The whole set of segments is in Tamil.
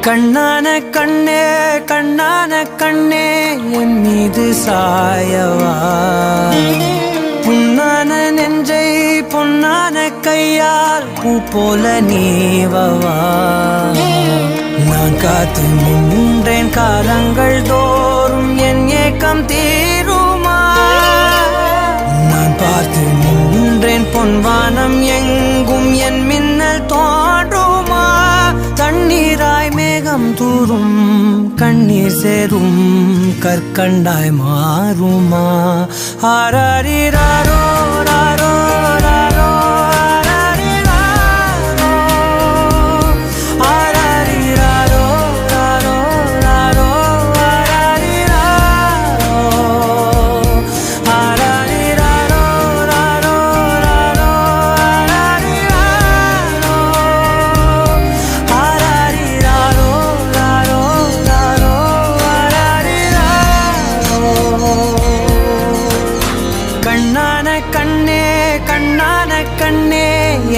கண்ணான கண்ணே கண்ணான கண்ணே என் மீது சாயவா, புண்ணான நெஞ்சை பொன்னான கையால் பூ போல நீவவா. நான் காத்து நின்றேன் காலங்கள் தோறும் என் ஏக்கம் தீருமா. நான் பார்த்து நின்றேன் பொன்வானம் எங்கும் என் மின்னல் தோன்றுமா. தண்ணீராய் மேகம் தூரும் கண்ணீர் சேரும் கற்கண்டாய் மாறுமா. ஆராரிராரோ ராரோ ராரோ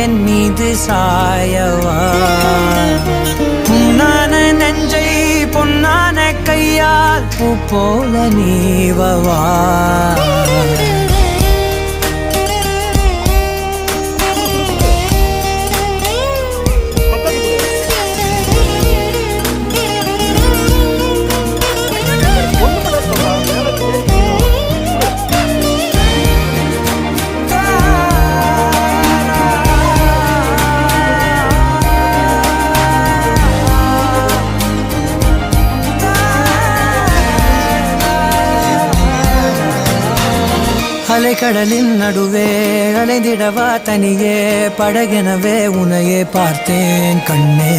என் மீது சாயவா, புண்ணான நெஞ்சை பொன்னான கையால் பூ போல நீவவா. அலைக்கடலின் நடுவே அலைந்திடவா தனியே படகெனவே உனையே பார்த்தேன் கண்ணே.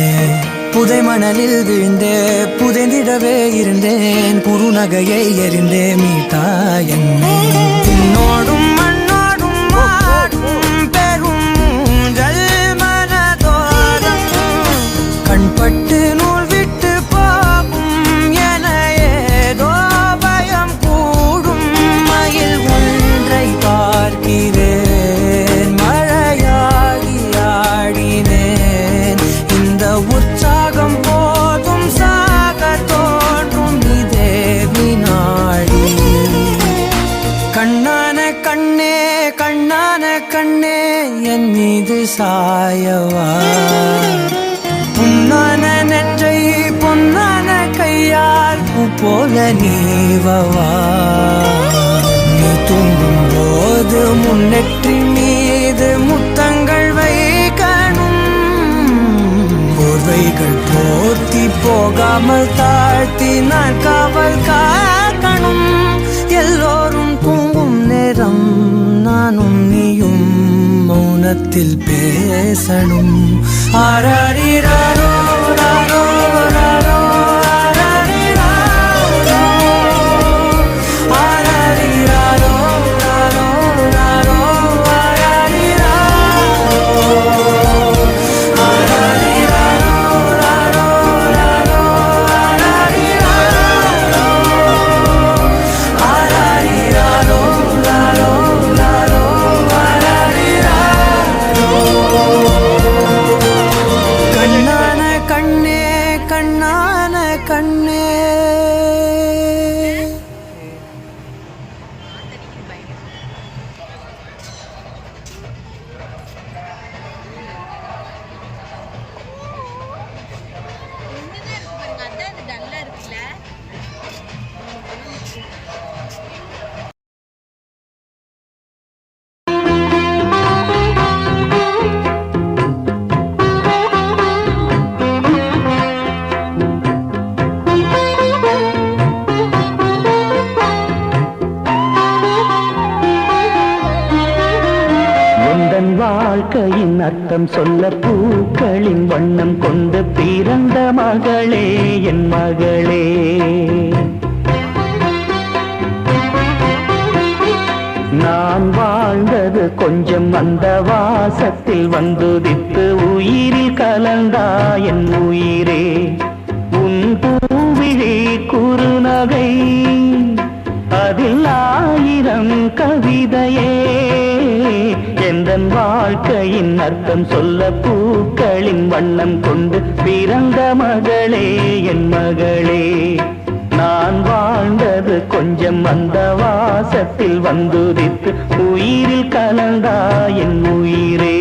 புதை மணலில் விழுந்தே புதைந்திடவே இருந்தேன், குறுநகையை எறிந்தே மீட்டா என்னை. உன்னோடும் மண்ணோடும் மாடும் பெரும் ஊஞ்சல் மனதோரம் கண்பட்டு நூல் விட்டு போகும் என ஏதோ பயம் கூடும். மயில் பார்க்கிறேன் மழையாகி ஆடினேன், இந்த உற்சாகம் போதும் சாக தோன்றும் இதே வினாடி. கண்ணான கண்ணே கண்ணான கண்ணே என் மீது சாயவா, புண்ணான நெஞ்சை பொன்னான கையால் பூ போல நீவவா. நீ தூங்கும் போது முன்னெற்றி மீது முத்தங்கள் வைக்கணும், போர்வைகள் போர்த்தி போகாமல் தாழ்த்தி நான் காவல் காக்கணும். எல்லோரும் தூங்கும் நேரம் நானும் நீயும் மௌனத்தில் பேசணும். ஆராரிராரோ ராரோ ராரோ கண்ணே. வாழ்க்கையின் அர்த்தம் சொல்ல பூக்களின் வண்ணம் கொண்டு பிறந்த மகளே என் மகளே. நான் வாழ்ந்தது கொஞ்சம் அந்த வாசத்தில் வந்துதித்து உயிரில் கலந்தா என் உயிரே. உன் பூவிழி குறுநகை அதில் 1000 கவிதையே எந்த எந்தன் வாழ்க்கையின் அர்த்தம் சொல்ல பூக்களின் வண்ணம் கொண்டு பிறந்த மகளே என் மகளே. நான் வாழ்ந்தது கொஞ்சம் அந்த வாசத்தில் வந்துதித்து உயிரில் கலந்தா என் உயிரே.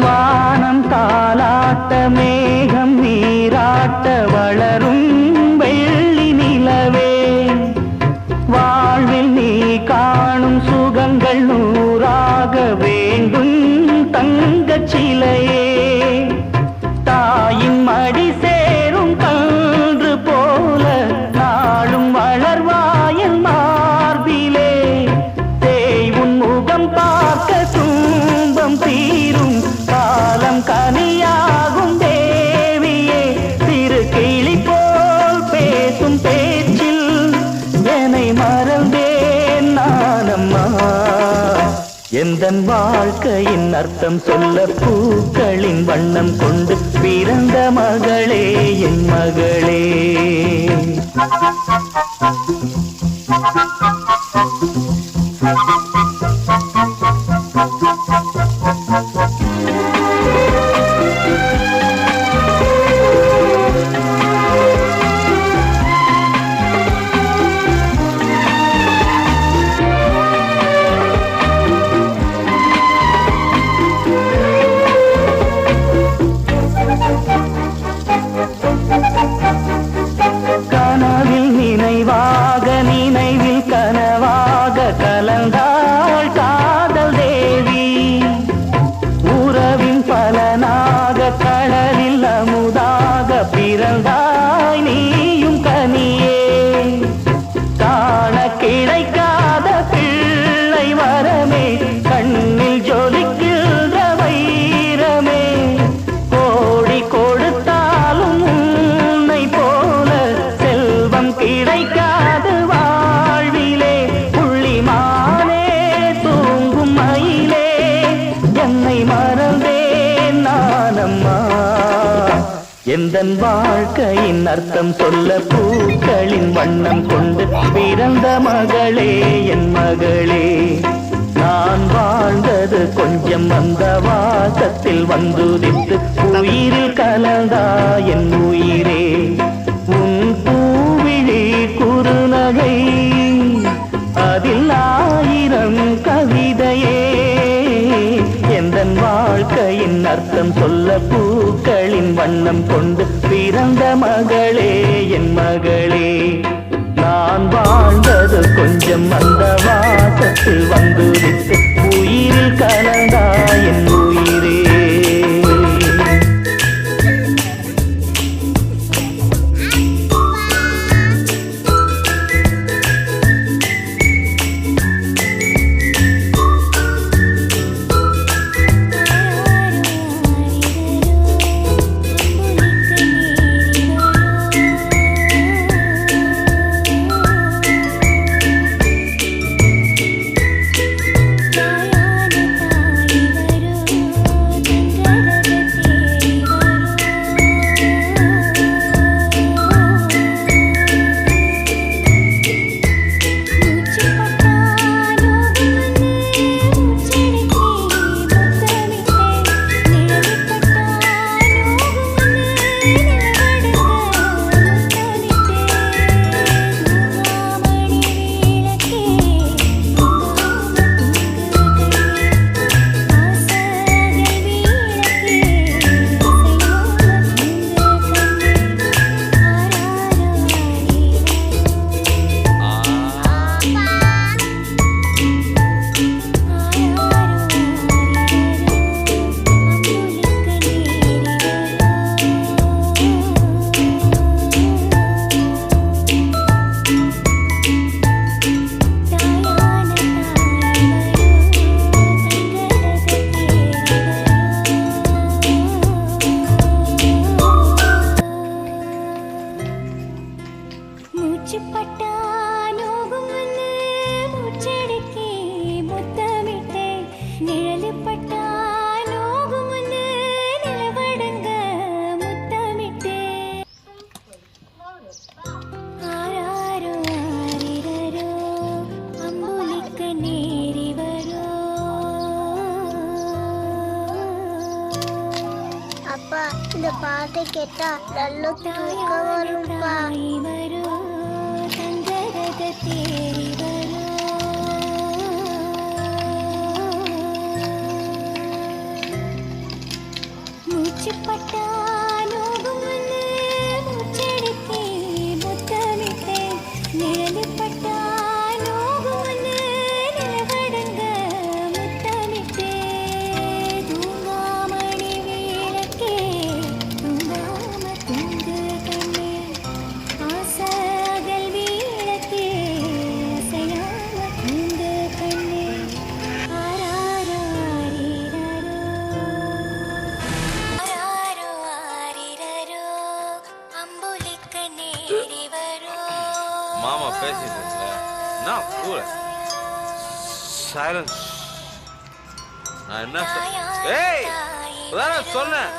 வானம் தாலாட்ட மேகம் நீராட்ட வளரும் வெள்ளி நிலவே. வாழ்வில் நீ காணும் சுகங்கள் நூறாக வேண்டும் தங்கச் சிலையே. தாயின் மடி சேரும் கன்று போல நாளும் வளர்வாயன் மார்பிலே. தேய்வுன் முகம் பார்க்க துன்பம் தீரும் காலம் கனியாகும் தேவியே. சிறு கிளி போல் பேசும் பேச்சில் என்னை மறந்தேன் நானம்மா. எந்தன் வாழ்க்கையின் அர்த்தம் சொல்ல பூக்களின் வண்ணம் கொண்டு பிறந்த மகளே என் மகளே. கனவில் நினைவாக நினைவில் கனவாக கலந்தாள் காதல் தேவி. உறவின் பலனாக கடலில் அமுதாக பிறந்தாய் நீயும் கனியே. காண கிடைக்காத பிள்ளை வரமே கண்ணில் ஜொலிக்கின்ற வைரமே. கோடி கொடுத்தாலும் உன்னை போல செல்வம் கிடைக்காது வாழ்விலே. புள்ளிமானே தூங்கும் மயிலே என்னை மறந்தேன் நானம்மா. எந்தன் வாழ்க்கையின் அர்த்தம் சொல்ல பூக்களின் வண்ணம் கொண்டு பிறந்த மகளே என் மகளே. நான் வாழ்ந்தது கொஞ்சம் அந்த வாசத்தில் வந்துதித்து உயிரில் கலந்தா என் உயிரே. உன் பூவிழி குறுநகை அதில் ஆயிரம் கவிதையே. எந்தன் வாழ்க்கையின் அர்த்தம் சொல்ல பூக்களின் வண்ணம் கொண்டு பிறந்த மகளே என் மகளே. நான் வாழ்ந்தது கொஞ்சம் அந்த வாசத்தில் வந்துதித்து உயிரில் கலந்தா என் உயிரே. தாயான தாய் வரும் இந்த பாட்டை கேட்டா நல்ல தூக்கம் வரும்பா. மூச்சுப்பட்டா நோகும் மூச்செடுத்தே முத்தமிட்டே நிழலிப்பட்டா நோகும் நிலவடங்க முத்தமிட்டே தூங்காமணி வீழக்கே தூங்காம தூங்கு கண்ணே ஆசைகள் வீழக்கே அசையாம தூங்கு கண்ணே ஆராரோ ஆரிரரோ ஆரிரரோ அம்புலிக்க நேரி வரோ. மாமா பேசிட்டு இருக்கல நான் கூட சைலன்ஸ். நான் என்ன ஏய் அதான் சொன்னேன்.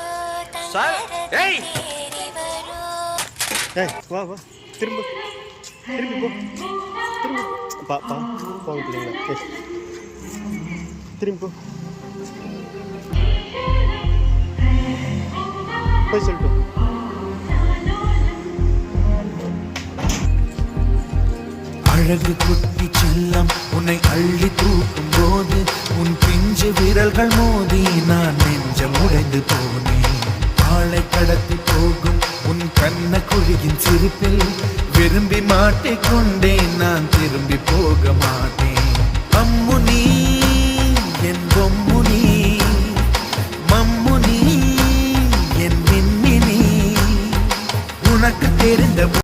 ஏய் ஏய் வா வா திரும்ப திரும்பி போ திரும்பி போங்க பிள்ளைங்களா. ஏய் திரும்பி போ போய் சொல்லிட்டு அழகு குட்டி செல்லம் உன்னை அள்ளி தூக்கும் போது உன் பிஞ்சு விரல்கள் மோதி நான் நெஞ்சம் உடைந்து போனேன். ஆளை கடத்தி போகும் உன் கண்ண குழியின் சிரிப்பில் விரும்பி மாட்டிக்கொண்டேன். நான் திரும்பி போக மாட்டேன். அம்மு நீ என் பொம்மு நீ மம்மு நீ என் மின்மினி உனக்கு தெரிந்த